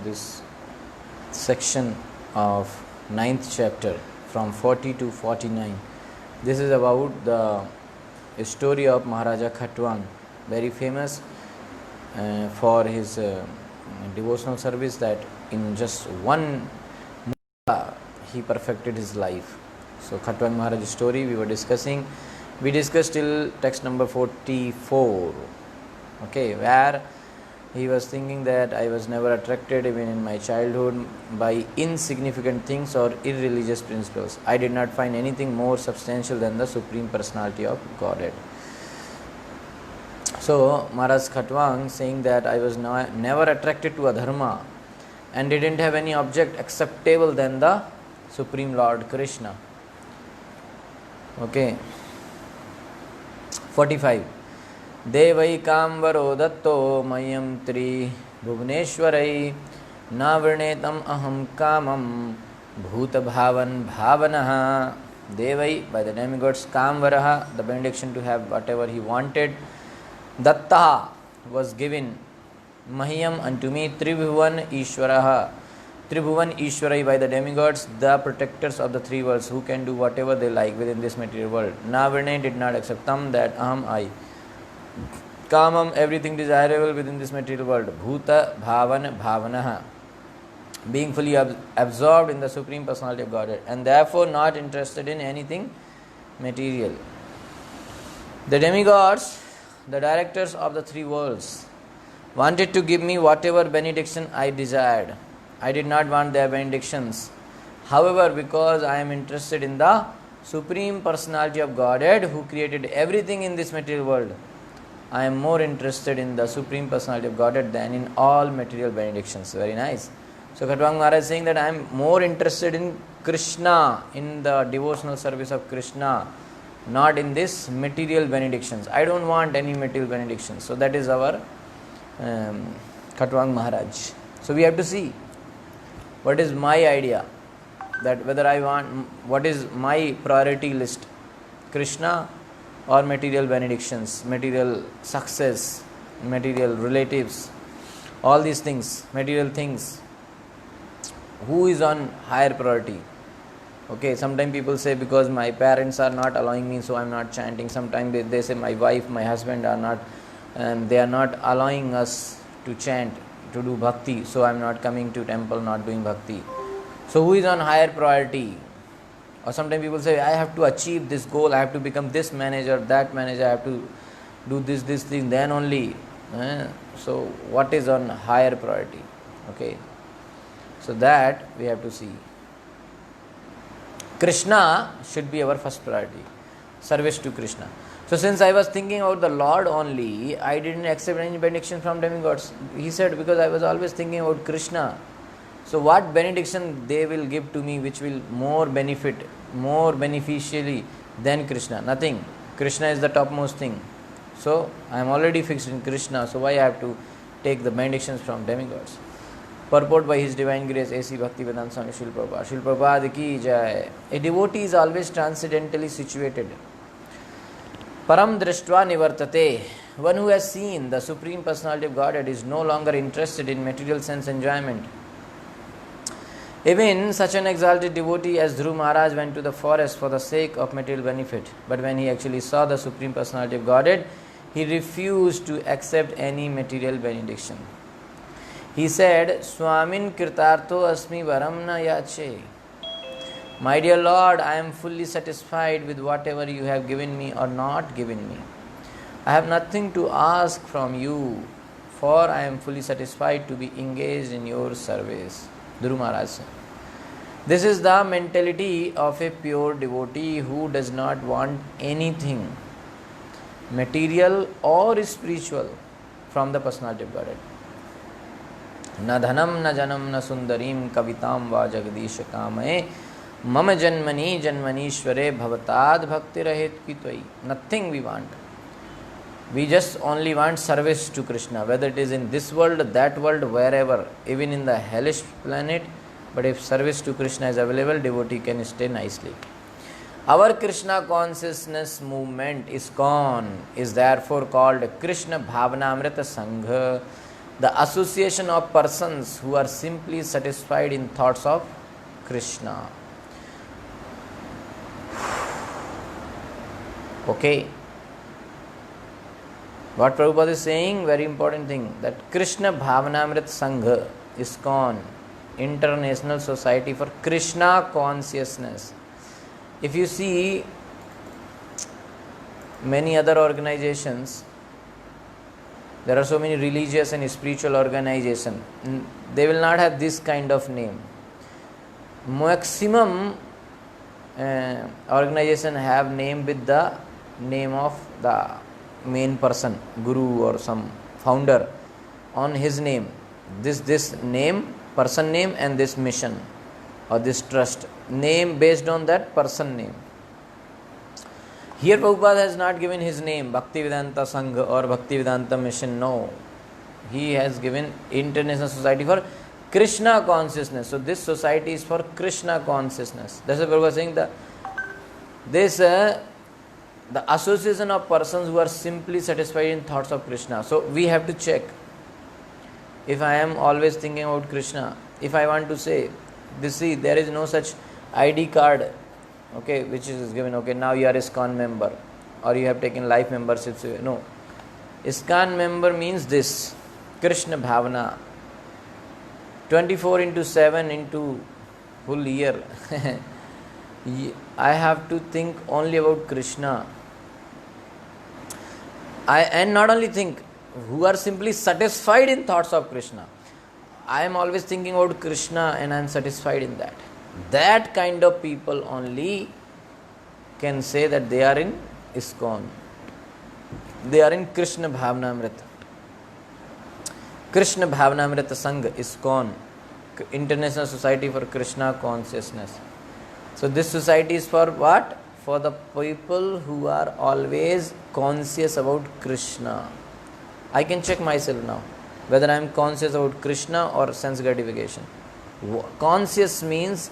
this section of 9th chapter from 40 to 49. This is about the story of Maharaja Khatwang, very famous for his devotional service, that in just one he perfected his life. So Khatwang Maharaj's story we were discussing. We discussed till text number 44, okay, where he was thinking that I was never attracted even in my childhood by insignificant things or irreligious principles. I did not find anything more substantial than the Supreme Personality of Godhead. So Maharaj Khatwang saying that I was never attracted to adharma and didn't have any object acceptable than the Supreme Lord Krishna. Okay. 45. देवैकाम्बरो दत्तो मह्यं त्रिभुवनेश्वरै न वृणेतम् अहं कामं भूतभावन भावनः. Devai, by the demigods, Kamvaraha, the benediction to have whatever he wanted. Datta was given. Mahyam, unto me. Tribhuvan Ishwaraha, Tribhuvan Ishwarai, by the demigods, the protectors of the three worlds, who can do whatever they like within this material world. Navirne did not accept tam, that aham, I. Kamam, everything desirable within this material world. Bhuta Bhavan Bhavanaha, being fully absorbed in the Supreme Personality of Godhead, and therefore not interested in anything material. The demigods, the directors of the three worlds, wanted to give me whatever benediction I desired. I did not want their benedictions. However, because I am interested in the Supreme Personality of Godhead, who created everything in this material world, I am more interested in the Supreme Personality of Godhead than in all material benedictions. Very nice. So Khatwang Maharaj is saying that I am more interested in Krishna, in the devotional service of Krishna, not in this material benedictions. I don't want any material benedictions. So that is our Khatwang Maharaj. So we have to see what is my idea, that whether I want, what is my priority list, Krishna or material benedictions, material success, material relatives, all these things, material things. Who is on higher priority? Okay, sometimes people say because my parents are not allowing me, so I am not chanting. Sometimes they say my wife, my husband are not, they are not allowing us to chant, to do bhakti, so I am not coming to temple, not doing bhakti. So who is on higher priority? Or sometimes people say I have to achieve this goal, I have to become this manager, that manager, I have to do this thing, then only. So what is on higher priority? Okay. So that we have to see. Krishna should be our first priority. Service to Krishna. So since I was thinking about the Lord only, I didn't accept any benediction from demigods. He said, because I was always thinking about Krishna. So what benediction they will give to me which will more benefit, more beneficially than Krishna? Nothing. Krishna is the topmost thing. So I am already fixed in Krishna. So why I have to take the benedictions from demigods? Purport by His Divine Grace, A.C. Bhaktivedanta Swami Srila Prabhupada. Srila Prabhupada ki jai. A devotee is always transcendentally situated. Param Drishtva Nivartate. One who has seen the Supreme Personality of Godhead is no longer interested in material sense enjoyment. Even such an exalted devotee as Dhruv Maharaj went to the forest for the sake of material benefit. But when he actually saw the Supreme Personality of Godhead, he refused to accept any material benediction. He said, Swamin Kirtartho Asmi Varam Na Yache. My dear Lord, I am fully satisfied with whatever you have given me or not given me. I have nothing to ask from you, for I am fully satisfied to be engaged in your service. Dhruv Maharaj. This is the mentality of a pure devotee who does not want anything material or spiritual from the Personality of Godhead. Na dhanam, na janam, na sundarim, kavitam va jagadish kamaye, mama janmani janmanishware bhavatad bhakti rahet kitvai. Nothing we want. We just only want service to Krishna, whether it is in this world, that world, wherever, even in the hellish planet. But if service to Krishna is available, devotee can stay nicely. Our Krishna consciousness movement, ISKCON, is therefore called Krishna Bhavanamrita Sangha, The association of persons who are simply satisfied in thoughts of Krishna. Okay. What Prabhupada is saying, very important thing, that Krishna Bhavanamrit Sangha, ISKCON, International Society for Krishna Consciousness. If you see many other organizations, there are so many religious and spiritual organizations, they will not have this kind of name. Maximum organization have name with the name of the main person, guru or some founder, on his name. This name, person name, and this mission or this trust name based on that person name. Here Prabhupada has not given his name, Bhaktivedanta Sangha or Bhaktivedanta Mission. No. He has given International Society for Krishna Consciousness. So this society is for Krishna Consciousness. That's why Prabhupada is saying that this the association of persons who are simply satisfied in thoughts of Krishna. So we have to check. If I am always thinking about Krishna, if I want to say, see, there is no such ID card, okay, which is given, okay, now you are ISKCON member or you have taken life membership. No. ISKCON member means this, Krishna Bhavana. 24 into 7 into full year. I have to think only about Krishna. And not only think, who are simply satisfied in thoughts of Krishna. I am always thinking about Krishna and I am satisfied in that. That kind of people only can say that they are in ISKCON. They are in Krishna Bhavanamrita. Krishna Bhavanamrita Sangha, ISKCON, International Society for Krishna Consciousness. So this society is for what? For the people who are always conscious about Krishna. I can check myself now whether I am conscious about Krishna or sense gratification. Conscious means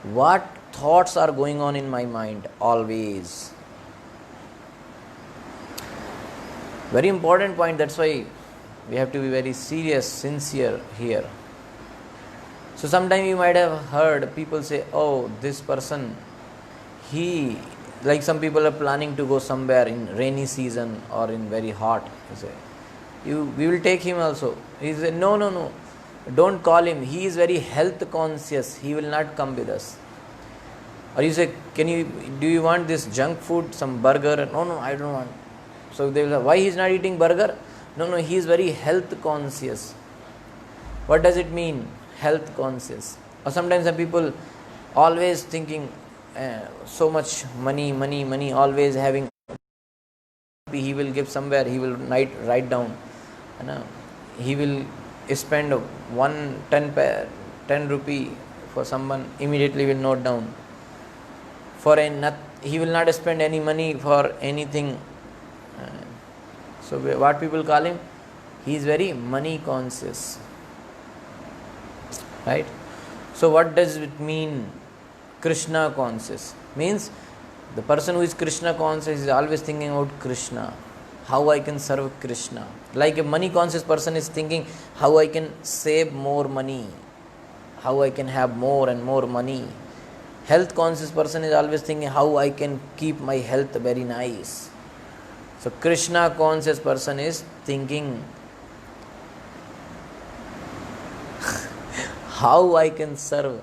what thoughts are going on in my mind always. Very important point, that's why we have to be very serious, sincere here. So sometimes you might have heard people say, oh, this person, like some people are planning to go somewhere in rainy season or in very hot. You say, we will take him also. He said, no, don't call him. He is very health conscious. He will not come with us. Or you say, do you want this junk food, some burger? No, I don't want. So they will say, why he is not eating burger? No, he is very health conscious. What does it mean? Health conscious. Or sometimes some people always thinking so much money, always having. He will give somewhere, he will write down. He will spend 10 rupee for someone, immediately will note down. He will not spend any money for anything. So what people call him? He is very money conscious. Right? So what does it mean? Krishna conscious means the person who is Krishna conscious is always thinking about Krishna, how I can serve Krishna. Like a money conscious person is thinking how I can save more money, how I can have more and more money. Health conscious person is always thinking how I can keep my health very nice. So Krishna conscious person is thinking how I can serve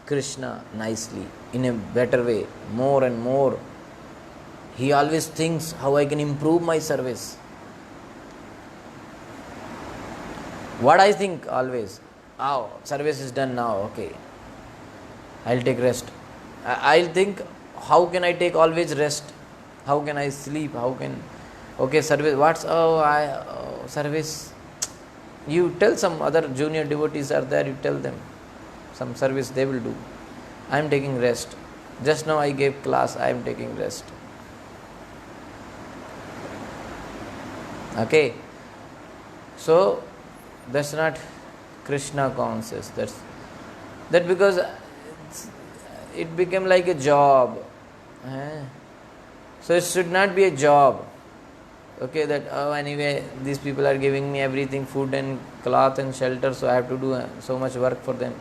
Krishna nicely, in a better way, more and more. He always thinks how I can improve my service. What I think always, service is done now, okay, I'll take rest. I'll think, how can I take always rest? How can I sleep? Service, service. You tell some other junior devotees are there, you tell them some service they will do. I am taking rest. Just now I gave class, I am taking rest. Okay. So that's not Krishna conscious. That because it became like a job. So it should not be a job. Okay, that oh, anyway these people are giving me everything, food and cloth and shelter, so I have to do so much work for them.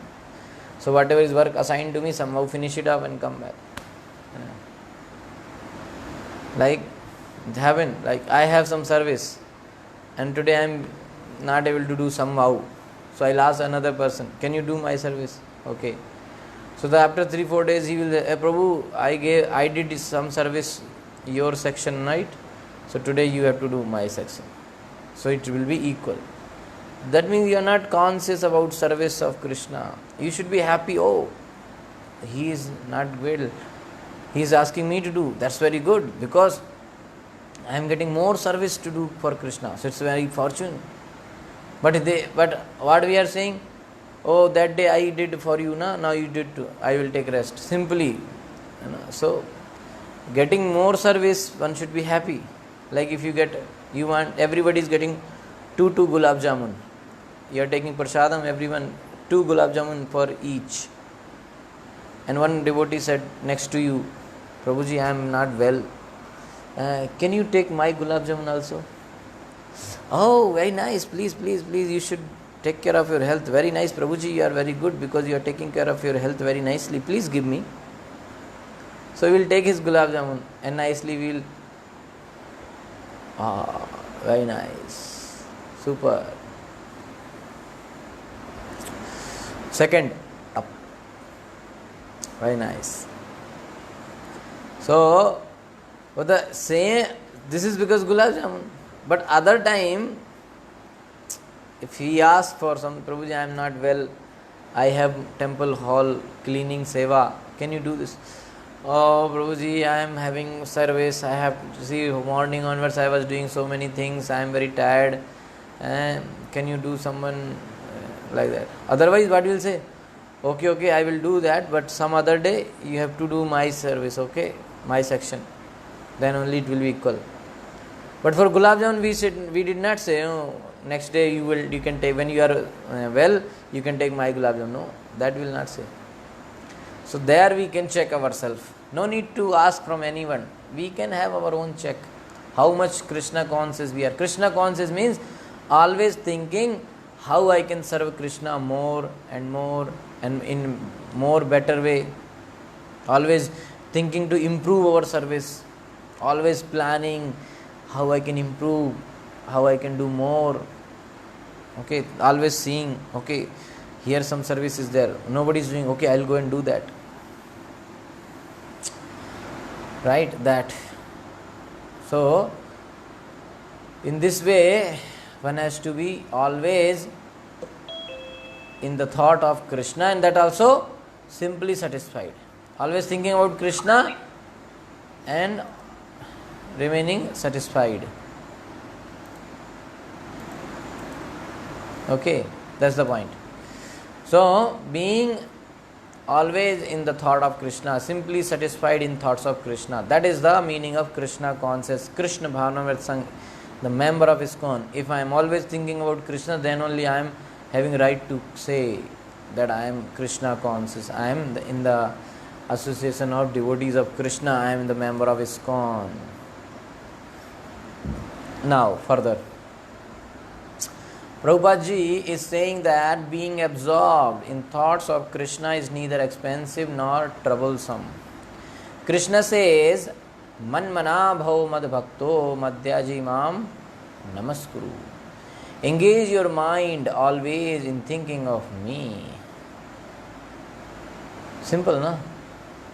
So whatever is work assigned to me, somehow finish it up and come back. Like it happened, like I have some service and today I am not able to do somehow, so I'll ask another person, can you do my service? Okay, so after 3-4 days he will say, hey, Prabhu, I did some service your section, right? So today you have to do my section, so it will be equal. That means you are not conscious about service of Krishna. You should be happy, oh, he is not well, he is asking me to do, that's very good, because I am getting more service to do for Krishna, so it's very fortunate. But what we are saying, oh, that day I did for you, now you did too, I will take rest. Simply, so getting more service, one should be happy. Like if you want, everybody is getting two gulab jamun. You are taking prasadam, everyone 2 gulab jamun for each. And one devotee said next to you, Prabhuji, I am not well. Can you take my gulab jamun also? Oh, very nice. Please, you should take care of your health. Very nice, Prabhuji, you are very good because you are taking care of your health very nicely. Please give me. So we will take his gulab jamun and nicely we will. Very nice. Super. Second, up. Very nice. So, but the same, this is because gulab jamun. But other time, if he asks for some, Prabhuji, I am not well, I have temple hall cleaning seva, can you do this? Oh, Prabhuji, I am having service, I have to see, morning onwards I was doing so many things, I am very tired, can you do someone like that? Otherwise, what you will say? Okay, I will do that, but some other day you have to do my service, okay, my section. Then only it will be equal. But for gulab jamun, we did not say, oh, next day you can take, when you are well, you can take my gulab jamun. No, that will not say. So there we can check ourselves. No need to ask from anyone. We can have our own check. How much Krishna conscious we are. Krishna conscious means always thinking how I can serve Krishna more and more and in more better way. Always thinking to improve our service. Always planning how I can improve, how I can do more. Okay, always seeing, okay, here some service is there, nobody is doing, okay, I will go and do that. Right, that. So, in this way, one has to be always in the thought of Krishna, and that also simply satisfied. Always thinking about Krishna and remaining satisfied. Okay, that's the point. So, being always in the thought of Krishna, simply satisfied in thoughts of Krishna, that is the meaning of Krishna conscious, Krishna Bhavnamrit Sangh, the member of ISKCON. If I am always thinking about Krishna, then only I am having right to say that I am Krishna conscious. I am in the association of devotees of Krishna, I am the member of ISKCON. Now, further. Prabhupada ji is saying that being absorbed in thoughts of Krishna is neither expensive nor troublesome. Krishna says, Manmana bhav mad bhakto madhyaji mam namaskuru. Engage your mind always in thinking of me. Simple, no?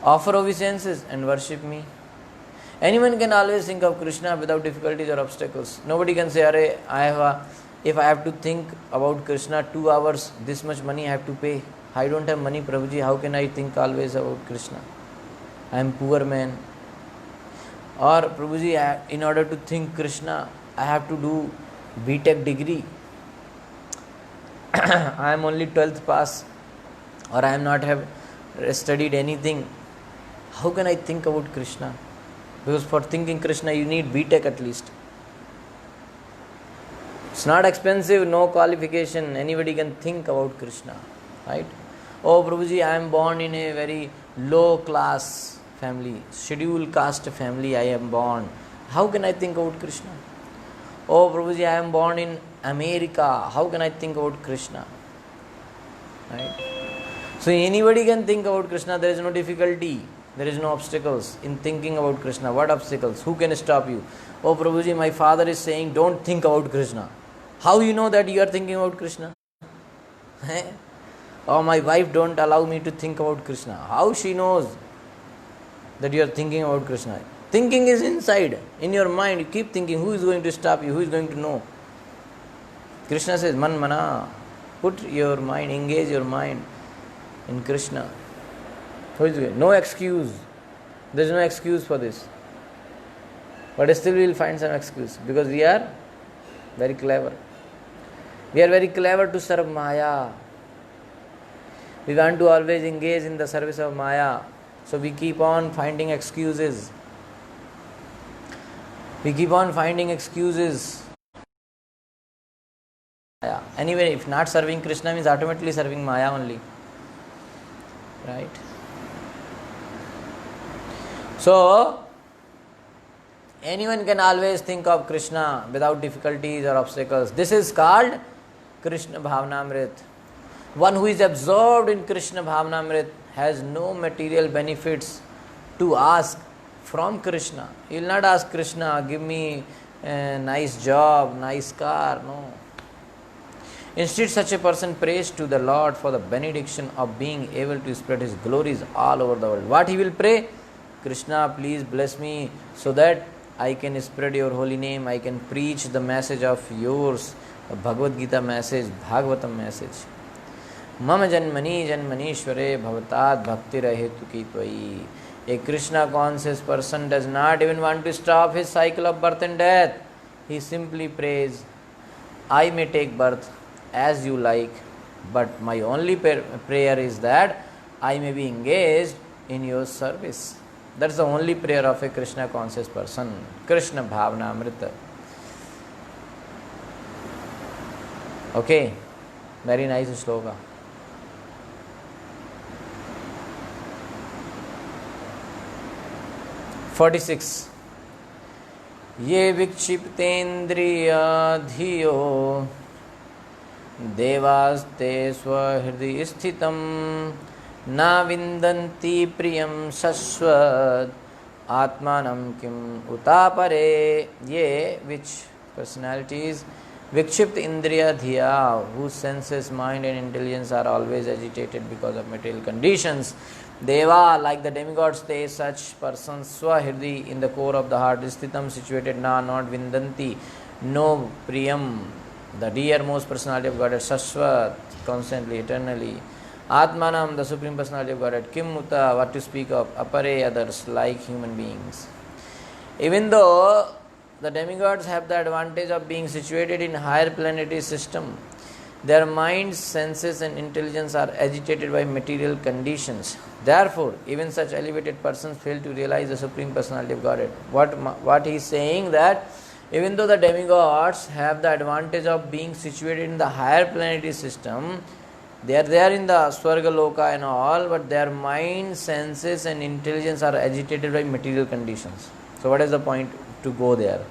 Offer obeisances and worship me. Anyone can always think of Krishna without difficulties or obstacles. Nobody can say, if I have to think about Krishna 2 hours, this much money I have to pay. I don't have money, Prabhuji, how can I think always about Krishna? I am poor man. Or, Prabhuji, in order to think Krishna, I have to do B.Tech degree. I am only 12th pass. Or I am not have studied anything. How can I think about Krishna? Because for thinking Krishna, you need B.Tech at least. It's not expensive, no qualification. Anybody can think about Krishna, right? Oh, Prabhuji, I am born in a very low class family, scheduled caste family I am born. How can I think about Krishna? Oh Prabhuji, I am born in America. How can I think about Krishna? Right? So anybody can think about Krishna. There is no difficulty. There is no obstacles in thinking about Krishna. What obstacles? Who can stop you? Oh Prabhuji, my father is saying don't think about Krishna. How you know that you are thinking about Krishna? Or my wife don't allow me to think about Krishna. How she knows that you are thinking about Krishna? Thinking is inside, in your mind. You keep thinking. Who is going to stop you? Who is going to know? Krishna says, Man mana. Put your mind, engage your mind in Krishna. Who is going? No excuse. There is no excuse for this. But still we will find some excuse. Because we are very clever. We are very clever to serve Maya. We want to always engage in the service of Maya. So we keep on finding excuses. We keep on finding excuses. Anyway, if not serving Krishna means automatically serving Maya only. Right? So, anyone can always think of Krishna without difficulties or obstacles. This is called Krishna Bhavanamrit. One who is absorbed in Krishna Bhavanamrit has no material benefits to ask from Krishna. He will not ask Krishna, give me a nice job, nice car. No. Instead, such a person prays to the Lord for the benediction of being able to spread His glories all over the world. What he will pray? Krishna, please bless me so that I can spread your holy name, I can preach the message of yours, the Bhagavad Gita message, Bhagavatam message. Mama janmani janmanishware bhavatat bhakti rahetu ki tvai. A Krishna conscious person does not even want to stop his cycle of birth and death. He simply prays, I may take birth as you like, but my only prayer is that I may be engaged in your service. That's the only prayer of a Krishna conscious person. Krishna Bhavana Amrita. Okay, very nice sloka. (46) Ye vikshiptendriya dhiyo devaste swahridhi sthitam na vindanti priyam saswat atmanam kim utapare. Ye, which personalities? Vikshipt indriya dhiya, whose senses, mind and intelligence are always agitated because of material conditions. Deva, like the demigods, they such persons, swahridhi, in the core of the heart, sthitam, situated, na, not vindanti, no, priyam, the dearmost personality of Godhead, Shashvat, constantly, eternally. Atmanam, the Supreme Personality of Godhead, Kim Muta, what to speak of, Apare, others, like human beings. Even though the demigods have the advantage of being situated in higher planetary system, their minds, senses and intelligence are agitated by material conditions. Therefore, even such elevated persons fail to realize the Supreme Personality of Godhead. What he is saying, that even though the demigods have the advantage of being situated in the higher planetary system, they are there in the Swarga Loka and all, but their mind, senses and intelligence are agitated by material conditions. So what is the point to go there?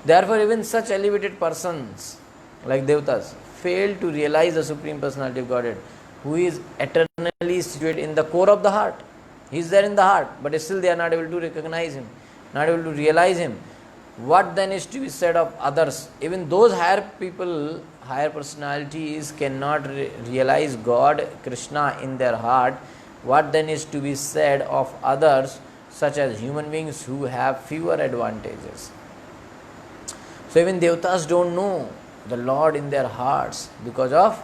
Therefore, even such elevated persons like Devatas fail to realize the Supreme Personality of Godhead, who is eternally situated in the core of the heart. He is there in the heart, but still they are not able to recognize Him, not able to realize Him. What then is to be said of others? Even those higher people, higher personalities cannot realize God, Krishna in their heart. What then is to be said of others, such as human beings who have fewer advantages? So even Devatas don't know the Lord in their hearts because of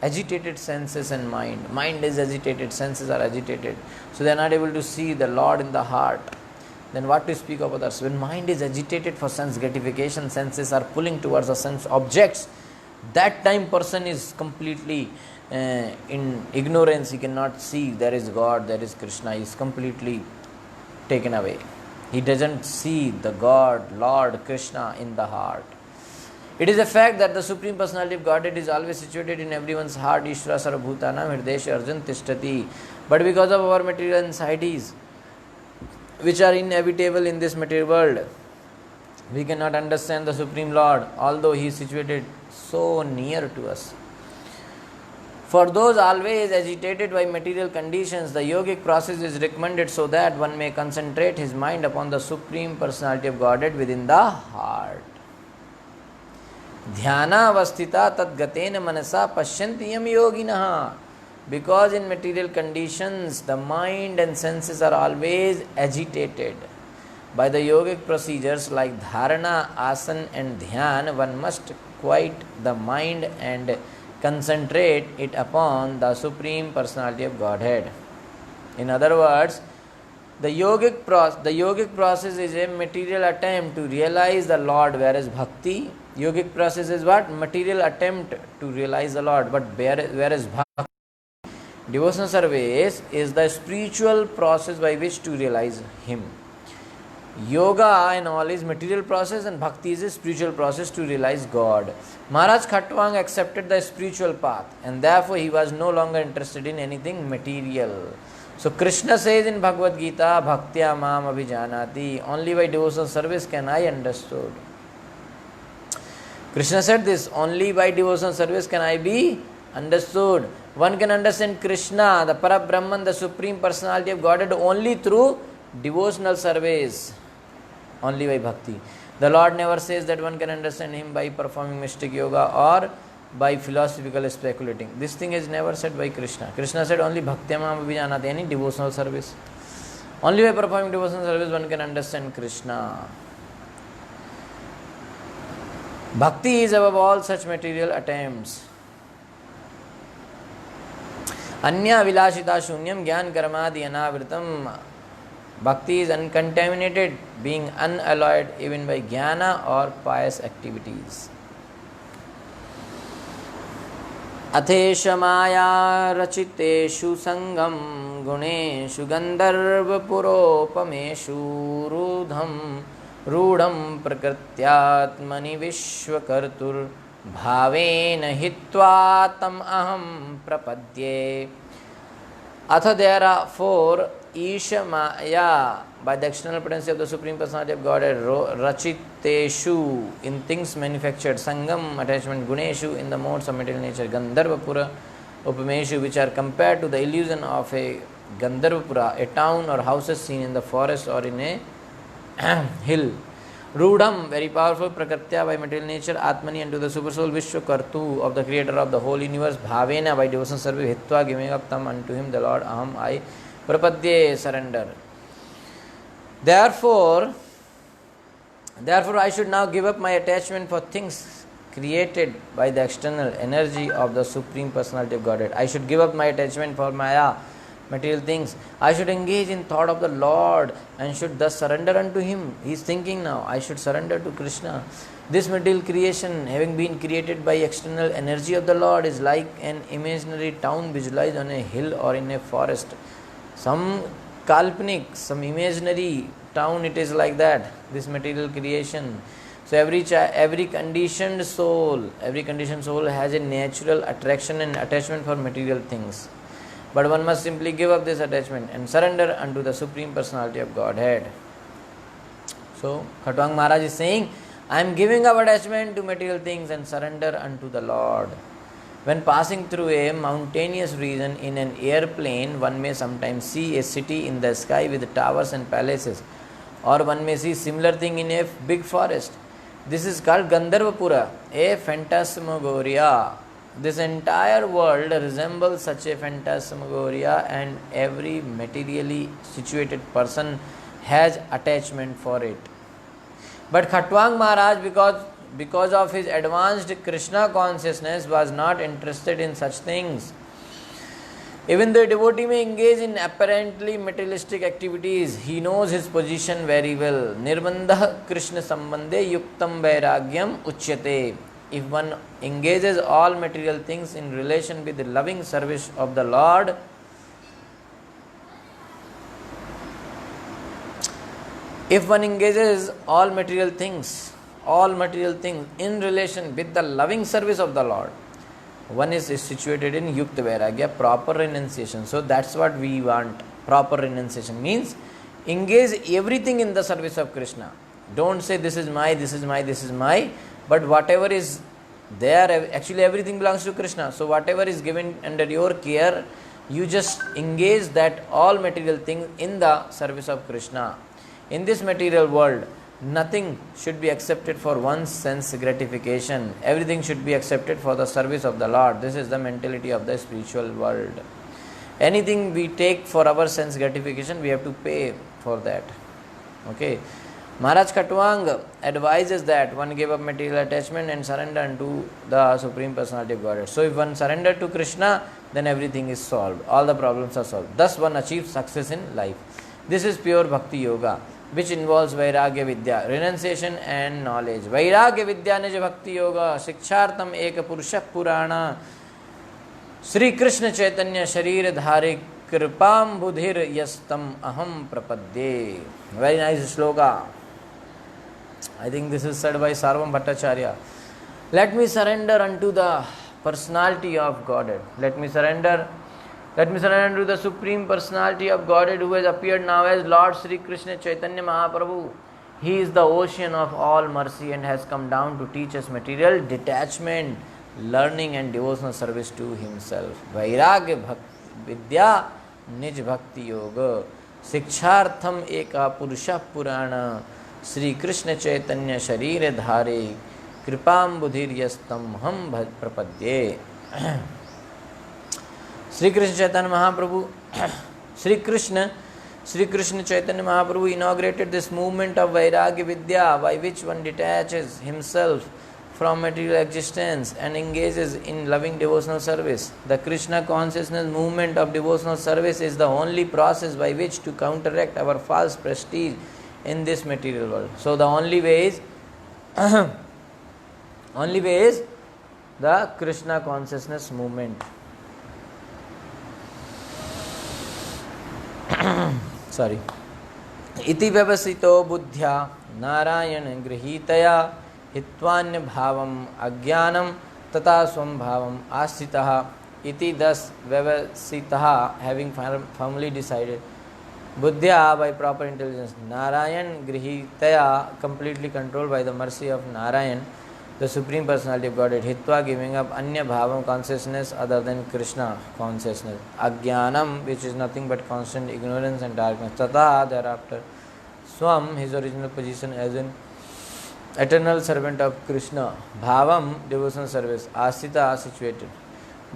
agitated senses and mind. Mind is agitated, senses are agitated. So they are not able to see the Lord in the heart. Then what to speak of others? When mind is agitated for sense gratification, senses are pulling towards the sense objects, that time person is completely in ignorance. He cannot see there is God, there is Krishna. He is completely taken away. He doesn't see the God, Lord, Krishna in the heart. It is a fact that the Supreme Personality of Godhead is always situated in everyone's heart. Ishvara sarvabhutanam hirdesha arjun tishtati. But because of our material anxieties, which are inevitable in this material world, We cannot understand the Supreme Lord, although He is situated so near to us. For those always agitated by material conditions, the yogic process is recommended so that one may concentrate his mind upon the Supreme Personality of Godhead within the heart. Dhyana avasthita tadgatena manasa pashyanti yam yoginaha. Because in material conditions, the mind and senses are always agitated. By the yogic procedures like dharana, asana and dhyan, one must quiet the mind and concentrate it upon the Supreme Personality of Godhead. In other words, the yogic process is a material attempt to realize the Lord, whereas bhakti, yogic process is what? Material attempt to realize the Lord, but whereas bhakti, devotional service, is the spiritual process by which to realize Him. Yoga and all is material process, and bhakti is a spiritual process to realize God. Maharaj Khatwang accepted the spiritual path, and therefore he was no longer interested in anything material. So Krishna says in Bhagavad Gita, Bhaktya mam abhijanati, only by devotional service can I understood. Krishna said this, only by devotional service can I be understood. One can understand Krishna, the Parabrahman, the Supreme Personality of Godhead, only through devotional service, only by bhakti. The Lord never says that one can understand Him by performing mystic yoga or by philosophical speculating. This thing is never said by Krishna. Krishna said only bhaktyamam abhijanati, any devotional service. Only by performing devotional service one can understand Krishna. Bhakti is above all such material attempts. Anya vilashita shunyam gyan karmadi anavritam. Bhakti is uncontaminated, being unalloyed even by jnana or pious activities. Athesha maya rachiteshu sangam guneshu gandharva puropameshu rudham prakrityatmani vishwakartur bhavena hitva tam aham prapadye. Atha, therefore, Isha Maya, by the external potency of the Supreme Personality of Godhead, Rachiteshu, in things manufactured, Sangam, attachment, Guneshu, in the modes of material nature, Gandharvapura, Upameshu, which are compared to the illusion of a Gandharvapura, a town or houses seen in the forest or in a hill. Rudham, very powerful, Prakritya, by material nature, Atmani, unto the Supersoul, Vishwakartu, of the Creator of the whole universe, Bhavena, by devotional service, Hitva, giving up tam unto Him, the Lord, Aham, I, Prapadye, surrender. Therefore, I should now give up my attachment for things created by the external energy of the Supreme Personality of Godhead. I should give up my attachment for Maya, material things. I should engage in thought of the Lord and should thus surrender unto Him. He is thinking now, I should surrender to Krishna. This material creation, having been created by external energy of the Lord, is like an imaginary town visualized on a hill or in a forest. Some kalpanik, some imaginary town, it is like that, this material creation. So every conditioned soul has a natural attraction and attachment for material things. But one must simply give up this attachment and surrender unto the Supreme Personality of Godhead. So Khatwang Maharaj is saying, I am giving up attachment to material things and surrender unto the Lord. When passing through a mountainous region in an airplane, one may sometimes see a city in the sky with towers and palaces, or one may see similar thing in a big forest. This is called Gandharvapura, a phantasmagoria. This entire world resembles such a phantasmagoria, and every materially situated person has attachment for it. But Khatwang Maharaj, because of his advanced Krishna consciousness, was not interested in such things. Even though a devotee may engage in apparently materialistic activities, he knows his position very well. Nirbandha Krishna sambandhe yuktam vairagyam uchyate. If one engages all material things in relation with the loving service of the Lord, all material things in relation with the loving service of the Lord, one is situated in Yukta Vairagya, proper renunciation. So that's what we want. Proper renunciation means engage everything in the service of Krishna. Don't say this is my, this is my, this is my, but whatever is there, actually everything belongs to Krishna. So whatever is given under your care, you just engage that all material things in the service of Krishna. In this material world, nothing should be accepted for one's sense gratification. Everything should be accepted for the service of the Lord. This is the mentality of the spiritual world. Anything we take for our sense gratification, we have to pay for that. Okay. Maharaj Khatwang advises that one give up material attachment and surrender unto the Supreme Personality of Godhead. So if one surrender to Krishna, then everything is solved. All the problems are solved. Thus one achieves success in life. This is pure Bhakti Yoga, which involves Vairagya Vidya, renunciation and knowledge. Vairagya Vidya Nij Bhakti Yoga, Sikshārtam Eka Purusha Purana, Sri Krishna Chaitanya Sharir Dhari Kripam Budhir Yastam Aham Prapadye. Very nice sloka. I think this is said by Sarvam Bhattacharya. Let me surrender unto the personality of Godhead. Let me surrender to the Supreme Personality of Godhead, who has appeared now as Lord Sri Krishna Chaitanya Mahaprabhu. He is the ocean of all mercy and has come down to teach us material detachment, learning and devotional service to himself. Vairagya Vidya Nij Bhakti Yoga, Sikshārtham Eka Purusha Purana, Sri Krishna Chaitanya Sharir Dhare, Kripam Budhir Yastam Ham Prapadye. Sri Krishna Chaitanya Mahaprabhu, Sri Krishna Chaitanya Mahaprabhu inaugurated this movement of Vairagya Vidya, by which one detaches himself from material existence and engages in loving devotional service. The Krishna consciousness movement of devotional service is the only process by which to counteract our false prestige in this material world. So the only way is the Krishna consciousness movement. Sorry. Iti vyavasito buddhya Narayana grihitaya hitvanya bhavam agyanam tata swam bhavam asthitaha. Iti, thus vyavasitaha, having firmly decided, buddhya, by proper intelligence, Narayan grihitaya, completely controlled by the mercy of Narayan, the Supreme Personality of Godhead, hitva, giving up anya bhavam, consciousness other than Krishna consciousness, agyanam, which is nothing but constant ignorance and darkness, tata, thereafter, swam, his original position as an eternal servant of Krishna, bhavam, devotional service, asita, situated.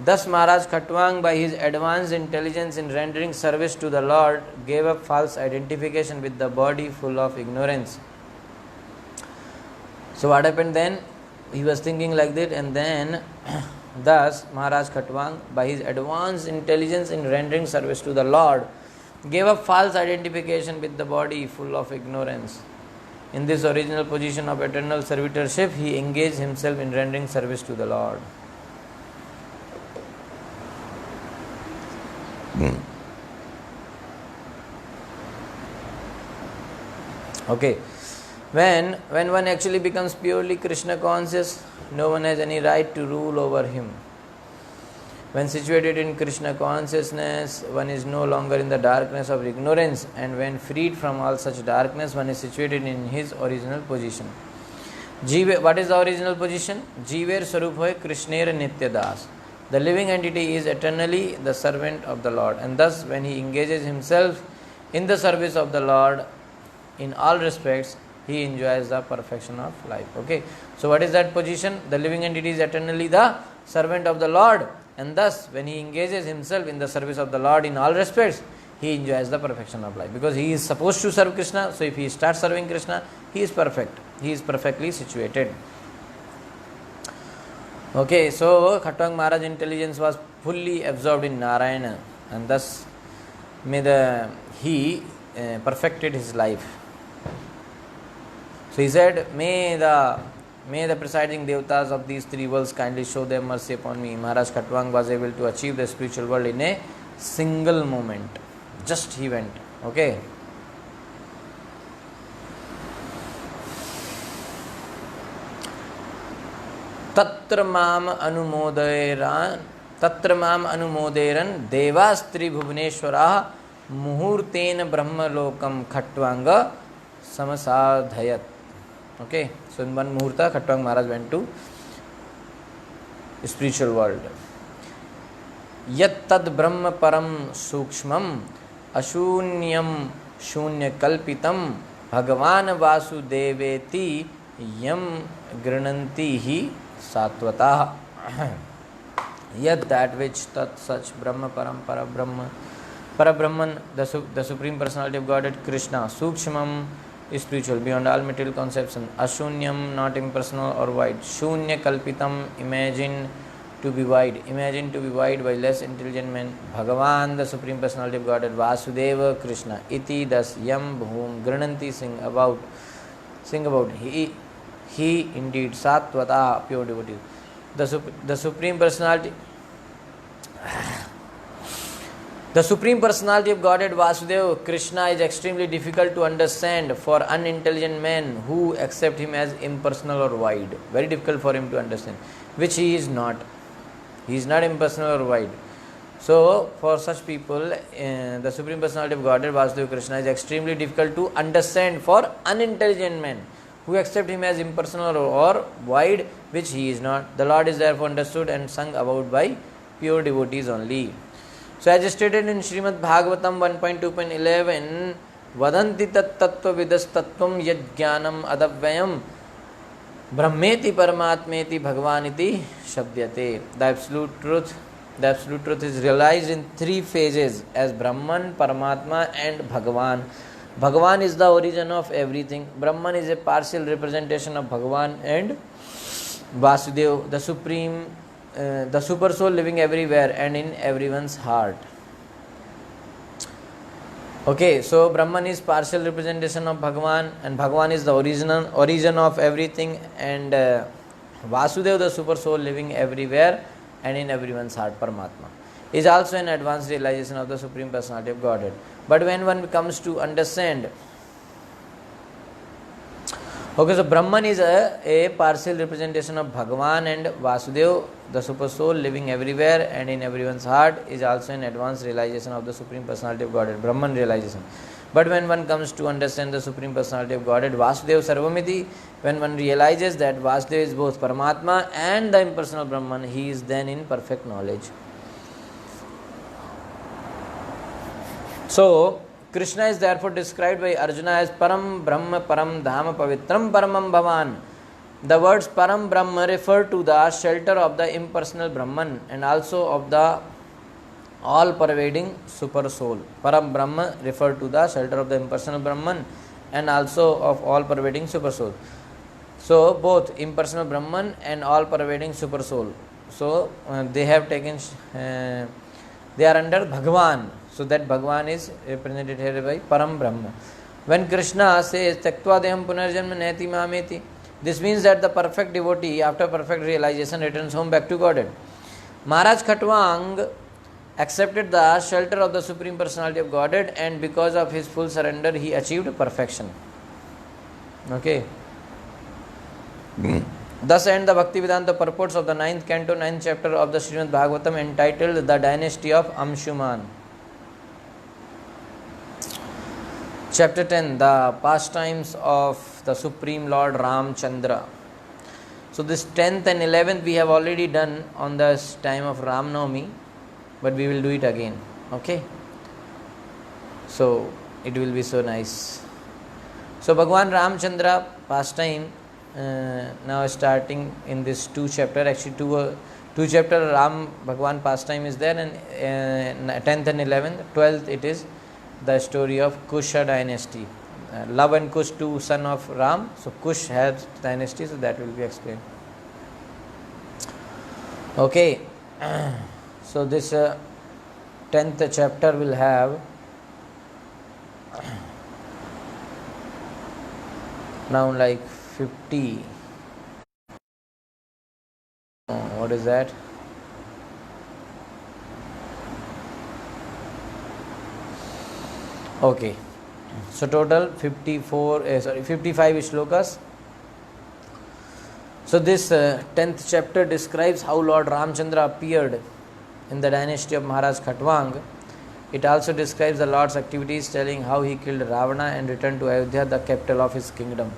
Thus Maharaj Khatwang, by his advanced intelligence in rendering service to the Lord, gave up false identification with the body full of ignorance. So what happened then? He was thinking like that, and then thus Maharaj Khatwang, by his advanced intelligence in rendering service to the Lord, gave up false identification with the body full of ignorance. In this original position of eternal servitorship, he engaged himself in rendering service to the Lord. Okay. When one actually becomes purely Krishna conscious, no one has any right to rule over him. When situated in Krishna consciousness, one is no longer in the darkness of ignorance, and when freed from all such darkness, one is situated in his original position. What is the original position? Jiver Sarup Hoy Krishner Nityadas. The living entity is eternally the servant of the Lord, and thus when he engages himself in the service of the Lord in all respects, he enjoys the perfection of life. Okay. So what is that position? The living entity is eternally the servant of the Lord, and thus when he engages himself in the service of the Lord in all respects, he enjoys the perfection of life. Because he is supposed to serve Krishna, so if he starts serving Krishna, he is perfect. He is perfectly situated. Okay, so Khatwang Maharaj intelligence was fully absorbed in Narayana, and thus he perfected his life. So he said, may the presiding devatas of these three worlds kindly show their mercy upon me. Maharaj Khatwang was able to achieve the spiritual world in a single moment. Just he went. Okay. Tatra mam anumoderan devastri bhuvneshwara muhurtena brahmalokam Khatwanga samasadhayat. Okay, so in one Muhurta, Khatwang Maharaj went to spiritual world. Yat tad brahma param sukshmam ashoonyam शून्य कल्पितम भगवान वासुदेवेति यम गृणन्ति ही सात्वता यद that which तत् सच ब्रह्म परम Parabrahman, the Supreme Personality of Godhead, Krishna, Sukshmam, spiritual, beyond all material conception, Ashunyam, not impersonal or wide, Shunya Kalpitam, imagined to be wide by less intelligent men, Bhagavan, the Supreme Personality of Godhead, Vasudeva, Krishna, Iti, thus, Yam, whom Grananti sing about, he indeed, Satvata, pure devotee. The Supreme Personality of Godhead Vasudeva Krishna is extremely difficult to understand for unintelligent men who accept him as impersonal or wide. Very difficult for him to understand, which he is not. He is not impersonal or wide. So, for such people, the Supreme Personality of Godhead Vasudeva Krishna is extremely difficult to understand for unintelligent men who accept him as impersonal or wide, which he is not. The Lord is therefore understood and sung about by pure devotees only. So as stated in Srimad Bhagavatam 1.2.11, Vadanti tat tattva vidas tattvam yad jnanam adavyayam brahmeti paramatmeti bhagavaniti shabdyate. The absolute truth is realized in three phases as Brahman, Paramatma and Bhagavan. Bhagavan is the origin of everything. Brahman is a partial representation of Bhagavan and Vasudeva, the Supreme, the super soul living everywhere and in everyone's heart. Okay, so Brahman is partial representation of Bhagavan and Bhagavan is the origin of everything, and Vasudeva, the super soul living everywhere and in everyone's heart, Paramatma, is also an advanced realization of the Supreme Personality of Godhead. But when one comes to understand, okay, so Brahman is a partial representation of Bhagavan, and Vasudeva, the super soul living everywhere and in everyone's heart, is also an advanced realization of the Supreme Personality of Godhead, Brahman realization. But when one comes to understand the Supreme Personality of Godhead, Vasudeva Sarvamiti, when one realizes that Vasudeva is both Paramatma and the impersonal Brahman, he is then in perfect knowledge. So, Krishna is therefore described by Arjuna as Param Brahma Param Dhama Pavitram Paramam Bhavan. The words Param Brahma refer to the shelter of the impersonal Brahman and also of the all-pervading super soul. Param Brahma refer to the shelter of the impersonal Brahman and also of all-pervading super soul. So, both impersonal Brahman and all-pervading super soul. So, they have taken, they are under Bhagavan. So that Bhagavan is represented here by Param Brahma. When Krishna says Taktva Deham Punarjanma Neti Mameti, this means that the perfect devotee, after perfect realization, returns home back to Godhead. Maharaj Khatwang accepted the shelter of the Supreme Personality of Godhead, and because of his full surrender, he achieved perfection. Okay. Thus end the Bhaktivedanta purports of the 9th canto, 9th chapter of the Srimad Bhagavatam, entitled The Dynasty of Amshuman. Chapter 10, the pastimes of the Supreme Lord Ramchandra. So this 10th and 11th we have already done on the time of Ram Navami, but we will do it again. Okay? So it will be so nice. So Bhagwan Ramchandra pastime, now starting in this 2 chapter, actually 2 chapter Ram Bhagwan pastime is there, and 10th and 11th, 12th it is the story of Kusha dynasty. Love and Kush, two son of Ram. So Kush has dynasty, so that will be explained. Okay. So this 10th chapter will have now like 50. What is that? Okay, so total 55 shlokas. So this 10th chapter describes how Lord Ramchandra appeared in the dynasty of Maharaj Khatwang. It also describes the Lord's activities, telling how he killed Ravana and returned to Ayodhya, the capital of his kingdom.